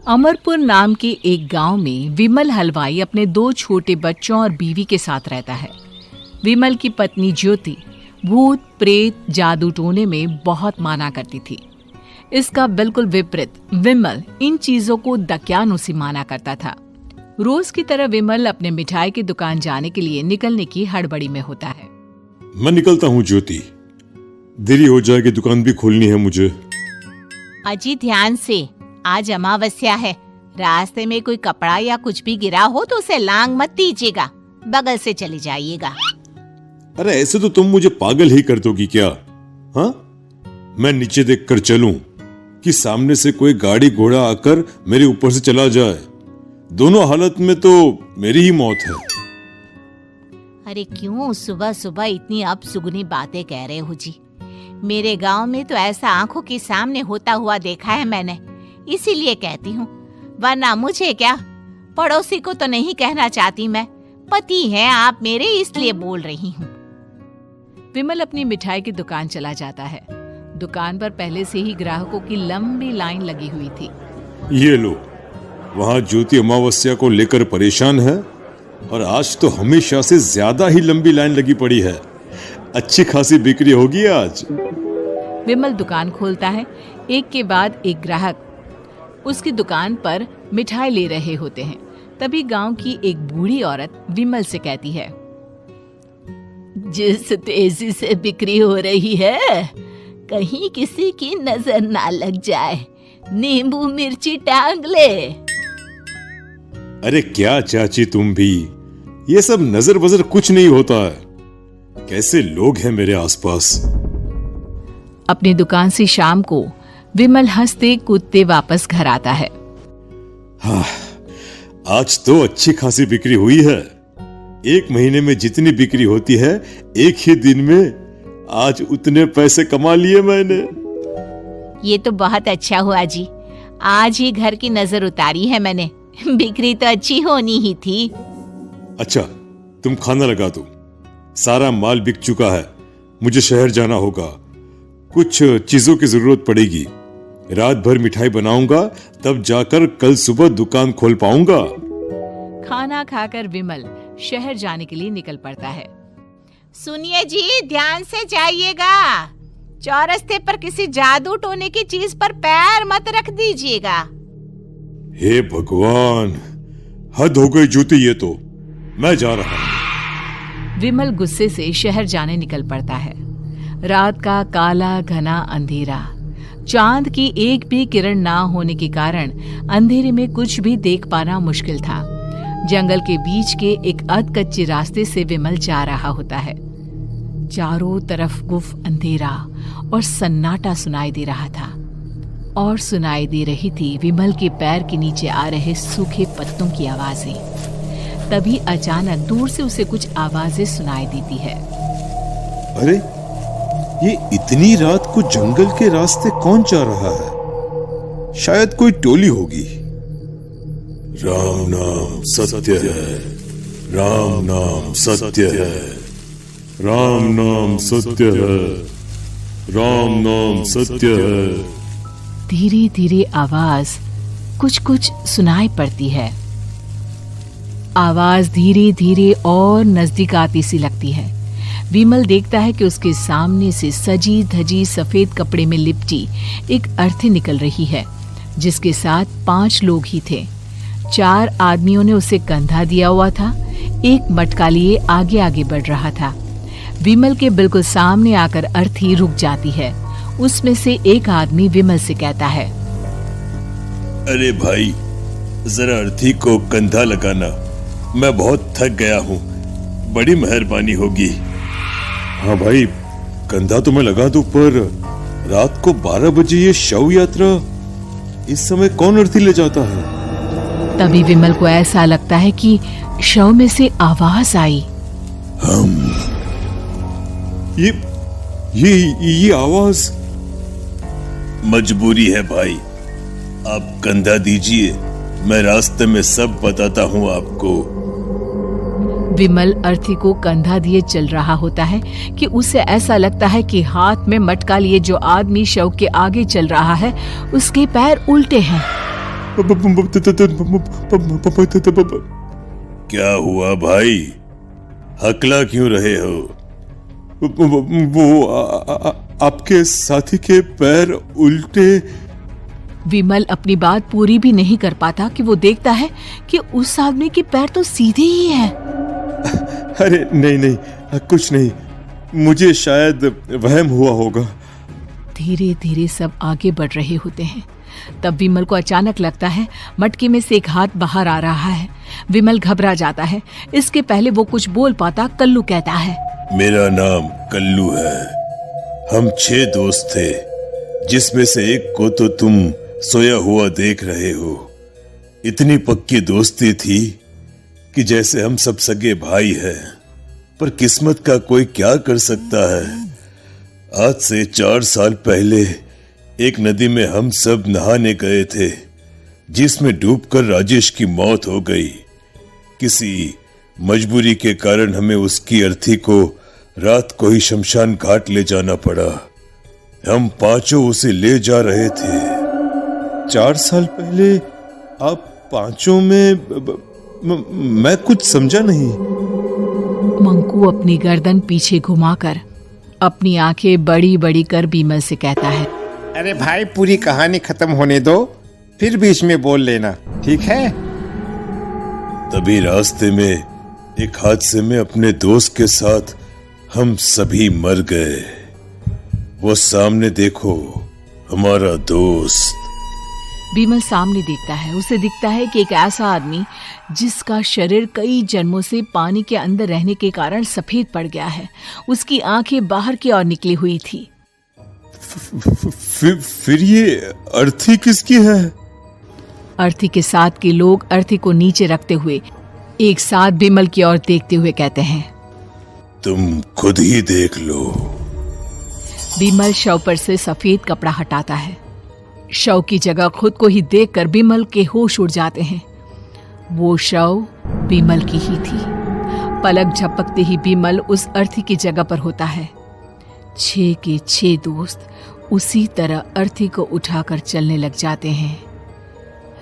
अमरपुर नाम के एक गांव में विमल हलवाई अपने 2 छोटे बच्चों और बीवी के साथ रहता है। विमल की पत्नी ज्योति भूत प्रेत जादू टोने में बहुत माना करती थी। इसका बिल्कुल विपरीत विमल इन चीजों को दक्यानुसी माना करता था। रोज की तरह विमल अपने मिठाई की दुकान जाने के लिए निकलने की हड़बड़ी में होता है। मैं निकलता हूँ ज्योति, देरी हो जाएगी, दुकान भी खोलनी है मुझे। अजी ध्यान से, आज अमावस्या है। रास्ते में कोई कपड़ा या कुछ भी गिरा हो तो उसे लांग मत दीजिएगा, बगल से चले जाइएगा। अरे ऐसे तो तुम मुझे पागल ही कर दोगी क्या? हाँ, मैं नीचे देखकर चलूं कि सामने से कोई गाड़ी घोड़ा आकर मेरे ऊपर से चला जाए? दोनों हालत में तो मेरी ही मौत है। अरे क्यों सुबह सुबह इतनी अपसुगनी बातें कह रहे हो जी? मेरे गांव में तो ऐसा आंखों के सामने होता हुआ देखा है मैंने, इसीलिए कहती हूँ, वरना मुझे क्या, पड़ोसी को तो नहीं कहना चाहती मैं। पति हैं आप मेरे, इसलिए बोल रही हूँ। विमल अपनी मिठाई की दुकान चला जाता है। दुकान पर पहले से ही ग्राहकों की लंबी लाइन लगी हुई थी। ये लो, वहाँ ज्योति अमावस्या को लेकर परेशान है और आज तो हमेशा से ज्यादा ही लंबी लाइन लगी पड़ी है। अच्छी खासी बिक्री होगी आज। विमल दुकान खोलता है। एक के बाद एक ग्राहक उसकी दुकान पर मिठाई ले रहे होते हैं। तभी गांव की एक बूढ़ी औरत विमल से कहती है, जिस तेजी से बिक्री हो रही है, कहीं किसी की नजर ना लग जाए, नींबू मिर्ची टांग ले। अरे क्या चाची तुम भी, ये सब नजर बजर कुछ नहीं होता है। कैसे लोग हैं मेरे आसपास। अपनी दुकान से शाम को विमल हंसते कूदते वापस घर आता है। हाँ, आज तो अच्छी खासी बिक्री हुई है। एक महीने में जितनी बिक्री होती है, एक ही दिन में आज उतने पैसे कमा लिए मैंने। ये तो बहुत अच्छा हुआ जी, आज ही घर की नजर उतारी है मैंने। बिक्री तो अच्छी होनी ही थी। अच्छा, तुम खाना लगा दो, सारा माल बिक चुका है। मुझे शहर जाना होगा, कुछ चीजों की जरूरत पड़ेगी। रात भर मिठाई बनाऊंगा, तब जाकर कल सुबह दुकान खोल पाऊंगा। खाना खाकर विमल शहर जाने के लिए निकल पड़ता है। सुनिए जी, ध्यान से जाइएगा। चौरस्ते पर किसी जादू टोने की चीज पर पैर मत रख दीजिएगा। हे भगवान, हद हो गई ज्योति, ये तो मैं जा रहा हूं। विमल गुस्से से शहर जाने निकल पड़ता है। रात का काला घना अंधेरा, चांद की एक भी किरण ना होने के कारण अंधेरे में कुछ भी देख पाना मुश्किल था। जंगल के बीच के एक अधकच्चे रास्ते से विमल जा रहा होता है। चारों तरफ गुफ अंधेरा और सन्नाटा सुनाई दे रहा था, और सुनाई दे रही थी विमल के पैर के नीचे आ रहे सूखे पत्तों की आवाजें। तभी अचानक दूर से उसे कुछ आवाजें सुनाई देती है। अरे, ये इतनी रात को जंगल के रास्ते कौन जा रहा है? शायद कोई टोली होगी। राम नाम सत्य है, राम नाम सत्य है, राम नाम सत्य है, राम नाम सत्य है। धीरे धीरे आवाज कुछ कुछ सुनाई पड़ती है। आवाज धीरे धीरे और नजदीक आती सी लगती है। विमल देखता है कि उसके सामने से सजी धजी सफेद कपड़े में लिपटी एक अर्थी निकल रही है, जिसके साथ 5 लोग ही थे। 4 आदमियों ने उसे कंधा दिया हुआ था। एक मटका लिए आगे आगे बढ़ रहा था। विमल के बिल्कुल सामने आकर अर्थी रुक जाती है। उसमें से एक आदमी विमल से कहता है, अरे भाई, जरा अर्थी को कंधा लगाना, मैं बहुत थक गया हूँ, बड़ी मेहरबानी होगी। हाँ भाई, कंधा तो मैं लगा दूं, पर रात को 12 बजे ये शव यात्रा, इस समय कौन अर्थी ले जाता है? तभी विमल को ऐसा लगता है कि शव में से आवाज आई, ये आवाज। मजबूरी है भाई, आप कंधा दीजिए, मैं रास्ते में सब बताता हूँ आपको। विमल अर्थी को कंधा दिए चल रहा होता है कि उसे ऐसा लगता है कि हाथ में मटका लिए जो आदमी शव के आगे चल रहा है, उसके पैर उल्टे हैं। क्या हुआ भाई, हकला क्यों रहे हो? वो आपके साथी के पैर उल्टे। विमल अपनी बात पूरी भी नहीं कर पाता कि वो देखता है कि उस आदमी के पैर तो सीधे ही हैं। अरे नहीं, कुछ नहीं, मुझे शायद वहम हुआ होगा। धीरे धीरे सब आगे बढ़ रहे होते हैं। तब विमल को अचानक लगता है मटके में से एक हाथ बाहर आ रहा है। विमल घबरा जाता है। इसके पहले वो कुछ बोल पाता, कल्लू कहता है, मेरा नाम कल्लू है। हम 6 दोस्त थे, जिसमें से एक को तो तुम सोया हुआ देख रहे हो। इतनी पक्की दोस्ती थी कि जैसे हम सब सगे भाई हैं। पर किस्मत का कोई क्या कर सकता है। आज से 4 साल पहले एक नदी में हम सब नहाने गए थे, जिसमें डूबकर राजेश की मौत हो गई। किसी मजबूरी के कारण हमें उसकी अर्थी को रात को ही शमशान घाट ले जाना पड़ा। हम 5 उसे ले जा रहे थे। 4 साल पहले आप 5 में मैं कुछ समझा नहीं। मंकू अपनी गर्दन पीछे घुमाकर अपनी आंखें बड़ी बड़ी कर विमल से कहता है, अरे भाई, पूरी कहानी खत्म होने दो, फिर बीच में बोल लेना, ठीक है? तभी रास्ते में एक हादसे में अपने दोस्त के साथ हम सभी मर गए। वो सामने देखो, हमारा दोस्त। विमल सामने देखता है। उसे दिखता है कि एक ऐसा आदमी जिसका शरीर कई जन्मों से पानी के अंदर रहने के कारण सफेद पड़ गया है। उसकी आंखें बाहर की ओर निकली हुई थी। फिर ये अर्थी किसकी है? अर्थी के साथ के लोग अर्थी को नीचे रखते हुए एक साथ विमल की ओर देखते हुए कहते हैं, तुम खुद ही देख लो। विमल शव पर से सफेद कपड़ा हटाता है। शव की जगह खुद को ही देखकर विमल के होश उड़ जाते हैं। वो शव विमल की ही थी। पलक झपकते ही विमल उस अर्थी की जगह पर होता है। 6 के 6 दोस्त उसी तरह अर्थी को उठाकर चलने लग जाते हैं।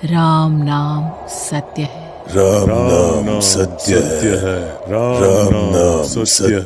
राम नाम सत्य है। राम नाम सत्य है। राम नाम सत्य।